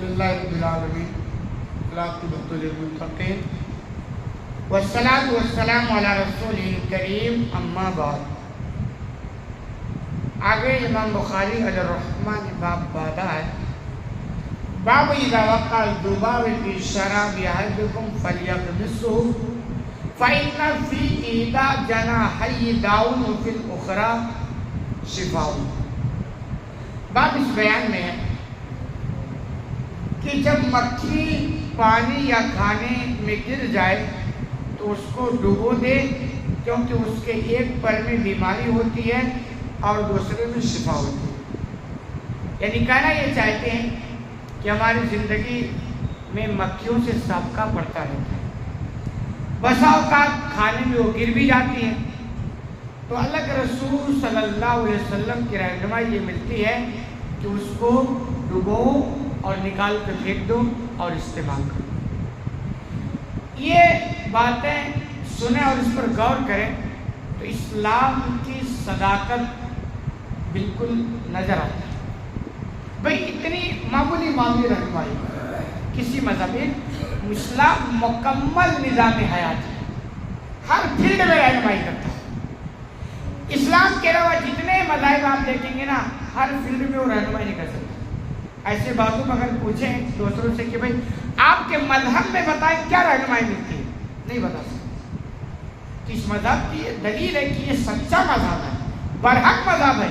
الحمدللہ رب العالمین والعاقبۃ للمتقین والصلاۃ والسلام علی رسولہ الکریم اما بعد۔ آگے امام بخاری علیہ الرحمہ نے باب باندھا ہے، باب اذا وقع الذباب فی شراب احدکم فلیغمسہ فإن فی احدی جناحی داء وفی الاخری شفاء۔ باب اس بیان میں ہے کہ جب مکھی پانی یا کھانے میں گر جائے تو اس کو ڈبو دے، کیونکہ اس کے ایک پر میں بیماری ہوتی ہے اور دوسرے میں شفا ہوتی ہے۔ یعنی کہنا یہ چاہتے ہیں کہ ہماری زندگی میں مکھیوں سے سابقہ پڑتا رہتا ہے، بسا اوقات کھانے میں وہ گر بھی جاتی ہیں، تو اللہ کے رسول صلی اللہ علیہ وسلم کی رہنمائی یہ ملتی ہے کہ اس کو ڈبو اور نکال کر پھینک دو اور استعمال کرو۔ یہ باتیں سنیں اور اس پر غور کریں تو اسلام کی صداقت بالکل نظر آتی ہے۔ بھئی اتنی معمولی رہنمائی کسی مذہب میں، اسلام مکمل نظام حیات ہے، ہر فیلڈ میں رہنمائی کرتا ہے۔ اسلام کے علاوہ جتنے مذاہب آپ دیکھیں گے نا، ہر فیلڈ میں وہ رہنمائی نہیں کر سکتے۔ ایسے باتوں میں اگر پوچھیں دوسروں سے کہ بھئی آپ کے مذہب میں بتائیں کیا رہنمائی ملتی ہے، نہیں بتا سکتے۔ اس مذہب کی دلیل ہے کہ یہ سچا مذہب ہے، برحق مذہب ہے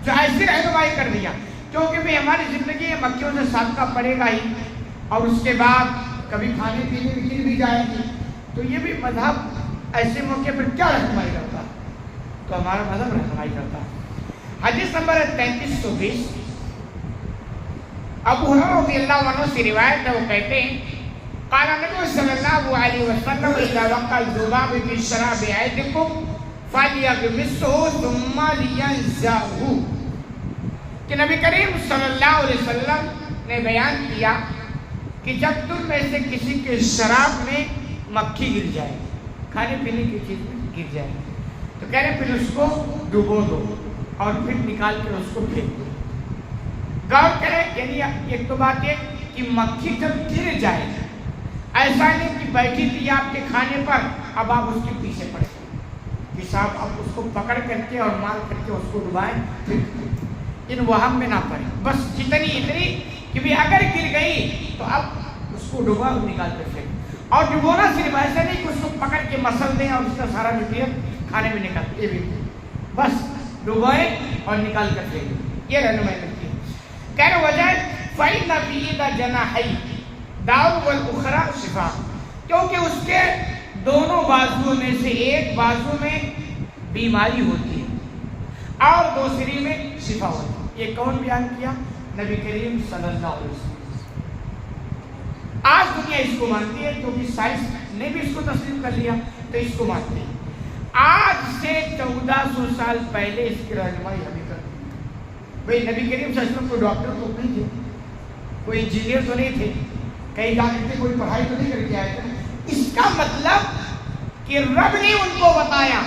جو ایسی رہنمائی کر دیا، کیونکہ بھی ہماری زندگی مکھیوں سے سابقہ پڑے گا ہی، اور اس کے بعد کبھی کھانے پینے میں گر بھی جائے گی، تو یہ بھی مذہب ایسے موقع پر کیا رہنمائی کرتا ہے؟ تو ہمارا مذہب رہنمائی کرتا ہے۔ حدیث نمبر 3320 ابو ہریرہ رضی اللہ عنہ سے روایت ہے، وہ کہتے ہیں قال نبی صلی اللہ علیہ وسلم اذا وقع الذباب في شراب احدکم فلیغمسہ ثم لینزعہ، کہ نبی کریم صلی اللہ علیہ وسلم نے بیان کیا کہ جب تم میں سے کسی کے شراب میں مکھی گر جائے، کھانے پینے کی چیز میں گر جائے، تو کہہ رہے پھر اس کو ڈبو دو اور پھر نکال کر اس کو پھینک دو۔ غور کریں، یعنی ایک تو بات یہ کہ مکھی جب گر جائے، ایسا نہیں کہ بیٹھی تھی آپ کے کھانے پر، اب آپ اس کے پیچھے پڑے کہ صاحب اب اس کو پکڑ کر کے اور مار کر کے اس کو ڈبائیں، ان وہم میں نہ پڑے، بس اتنی کہ بھی اگر گر گئی تو اب اس کو ڈبا اور نکال کر پھینک۔ اور ڈبونا صرف ایسا نہیں کہ اس کو پکڑ کے مسل دیں اور اس کا سارا مٹیریل کھانے میں نکال، یہ بھی بس ڈبوئے اور نکال کر پھینک، یہ رہنمائی کرتی ہے۔ کہنے وجہ فَإِنَّ فِي إِحْدَى جَنَاحَيْهِ داء وَالْأُخْرَى شِفَاء، کیونکہ اس کے دونوں بازوؤں میں سے ایک بازو میں بیماری ہوتی ہے اور دوسری میں شفا ہوتی ہے۔ یہ کون بیان کیا؟ نبی کریم صلی اللہ علیہ وسلم۔ آج دنیا اس کو مانتی ہے، کیونکہ سائنس نے بھی اس کو تسلیم کر لیا تو اس کو مانتی ہے۔ آج سے 1400 سال پہلے اس کی رہنمائی ہمیں کرتی ہے۔ بھئی نبی کریم صلی اللہ علیہ وسلم کوئی ڈاکٹر تو نہیں تھے، کوئی انجینئر تو نہیں تھے، کہیں جا کے کوئی پڑھائی تو نہیں کر کے آئے تھے۔ اس کا مطلب کہ رب نے ان کو بتایا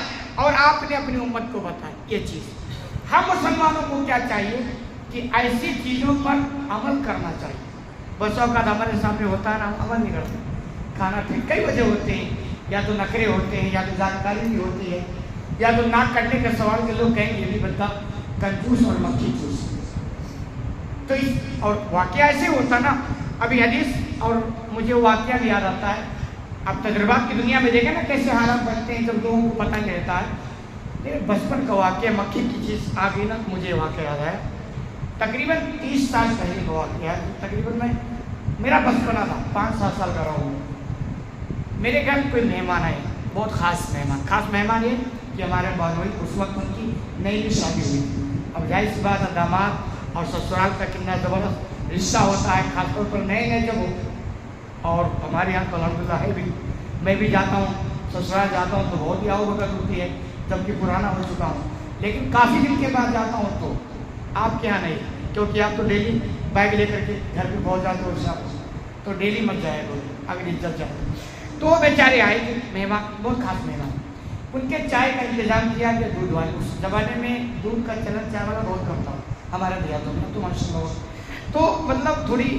اور آپ نے اپنی امت کو بتایا یہ چیز۔ ہم مسلمانوں کو کیا چاہیے کہ ایسی چیزوں پر عمل کرنا چاہیے۔ بس اوقات ہمارے سامنے ہوتا ہے نا، ہم عمل نہیں کرتے۔ کھانا پھر کئی وجہ ہوتے ہیں، یا تو نخرے ہوتے ہیں، یا تو جانکاری نہیں ہوتی ہے، یا تو ناک کٹنے کا سوال کے لوگ کہیں گے یہ بھی بندہ کنجوس اور مکھی چوس۔ تو اور واقعہ ایسے ہوتا نا، ابھی حدیث اور مجھے واقعہ بھی یاد آتا ہے۔ اب تجربات کی دنیا میں دیکھیں نا کیسے حالات بنتے ہیں جب لوگوں کو پتہ نہیں رہتا ہے۔ میرے بچپن کا واقعہ، مکھی کی چیز آ گئی نا، مجھے واقعہ یاد ہے، تقریباً 30 سال پہلے کا واقعہ ہے۔ تقریباً میرا بچپنا تھا، 5-7 سال کا رہا ہوں۔ میرے گھر کوئی مہمان آئے، بہت خاص مہمان یہ کہ ہمارے بانوئی اس وقت ان کی نئی شادی ہوئی تھی۔ اب ظاہر سی بات ہے، داماد اور سسرال کا کتنا زبردست رشتہ ہوتا ہے، خاص طور پر نئے جب ہو۔ اور ہمارے یہاں تو الحمدللہ ہے بھی، میں بھی جاتا ہوں، سسرال جاتا ہوں تو بہت ہی آؤ بھگت ہوتی ہے، جبکہ پرانا ہو چکا ہوں، لیکن کافی دن کے بعد جاتا ہوں تو آپ کے یہاں نہیں، کیونکہ آپ تو ڈیلی بیگ لے کر کے گھر پہ پہنچ جاتے ہو شام کو، تو ڈیلی مت جائے گا، اگر عزت جاتے۔ تو وہ بیچارے آئے تھے مہمان، بہت خاص مہمان، ان کے چائے کا انتظام کیا کہ دودھ والے، اس زمانے میں دودھ کا چلن چائے والا بہت کم تھا ہمارے دیہاتوں میں، تو ماشاء اللہ تو مطلب تھوڑی